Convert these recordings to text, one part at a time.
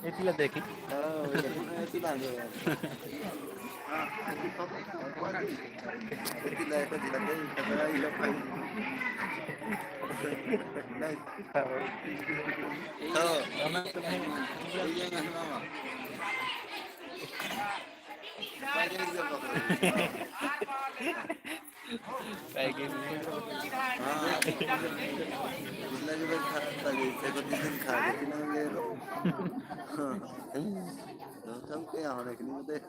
Itulah deki. Oh, itulah dia. Itulah itu tidak ada kamera hilang. Oh, Nama tuh iya nggak nama. Banyak juga. kayak gini. Bila juga kharat lagi, saya berdiri kharat ini nggak tahu kayak orang ini deh.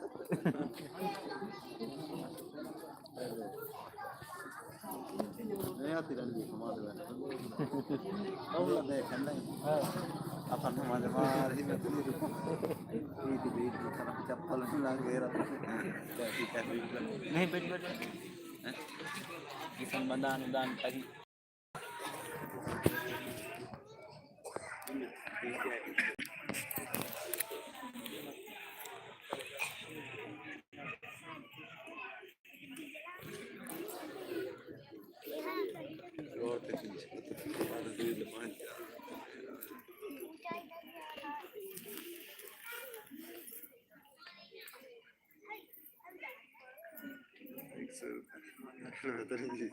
नहीं आती रंगी हमारे में और देख नहीं अपन हमारे मार ही में तो ईद बीत खाना चप्पल ना घेरा कैसी कैसी नहीं बैठ बैठ किसान बंदान दान tadi और कुछ हमारे दिल मान जा एक सौ 100 जी